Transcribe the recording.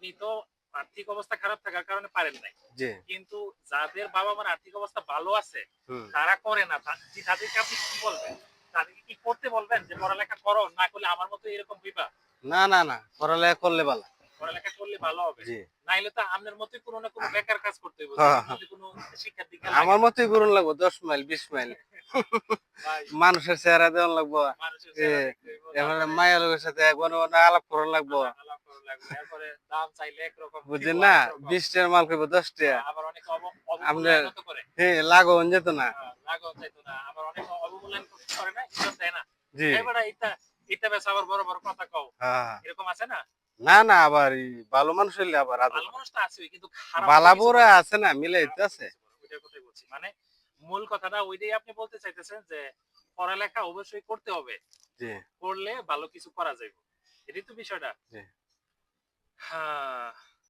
আপনি তো আর্থিক অবস্থা খারাপ থাকার কারণে পারেন নাই। জি। কিন্তু যাদের বাবা-মার আর্থিক অবস্থা ভালো আছে, হুম। তারা করে না। তাদেরকে আপনি কি বলবেন? তাদেরকে কি করতে বলবেন যে পড়ালেখা করো, না করলে আমার মতো এরকম হইবা? না, না, না। পড়ালেখা করলে ভালো। পড়ালেখা করলে ভালো হবে। জি। নাইলে তো আপনার মতোই কোনো না কোনো বেকার কাজ করতে হইব, হ্যাঁ, যেটার হ্যাঁ। মধ্যে কোনো শিক্ষার দীক্ষা আমার লাগে না। মতই ঘুরন লাগবো ১০ মাইল ২০ মাইল। ভাই, মানুষের চেহারা দেওয়ান লাগবো। মানুষের এ চেহারা দেখতে হইব, এবারে তারপরে মাইয়া লোকের সাথে ঘন, ঘন আলাপ করন লাগবো। আলাপ করা লাগবে। এরপরে দাম চাইলে একরকম দিব বুঝছেন না? আরেক রকম। ২০ টাকার মাল কইবো ১০ টাকা। আবার অনেকে আপনার অবমূল্যায়নও তো করে। লাগান যেত না। লাগাও চাইতো না। আবার অনেকে অবমূল্যায়ন করে না, ইজ্জত দেয় না। জি। এই বেটা ইটা বেচা আবার বড়, বড় কথা কও। হ্যাঁ। এরকম আছে না? না, না আবার ভালো মানুষ হইলে আবার আদর ভালো করে। মানুষ তো আছেই, কিন্তু খারাপও তো কিছু বালাবুরা বলে। আছে না খারাপ মিলাইতে কথা আছে। কিছু বলে। ওইটার কথাই বলছি। মানে মূল কথাটা ওইটাই আপনি বলতে চাইতেছেন যে পড়ালেখা অবশ্যই করতে হবে। জি, করলে ভালো কিছু করা যাইব। এটাই তো বিষয়টা। জি। হ্যাঁ।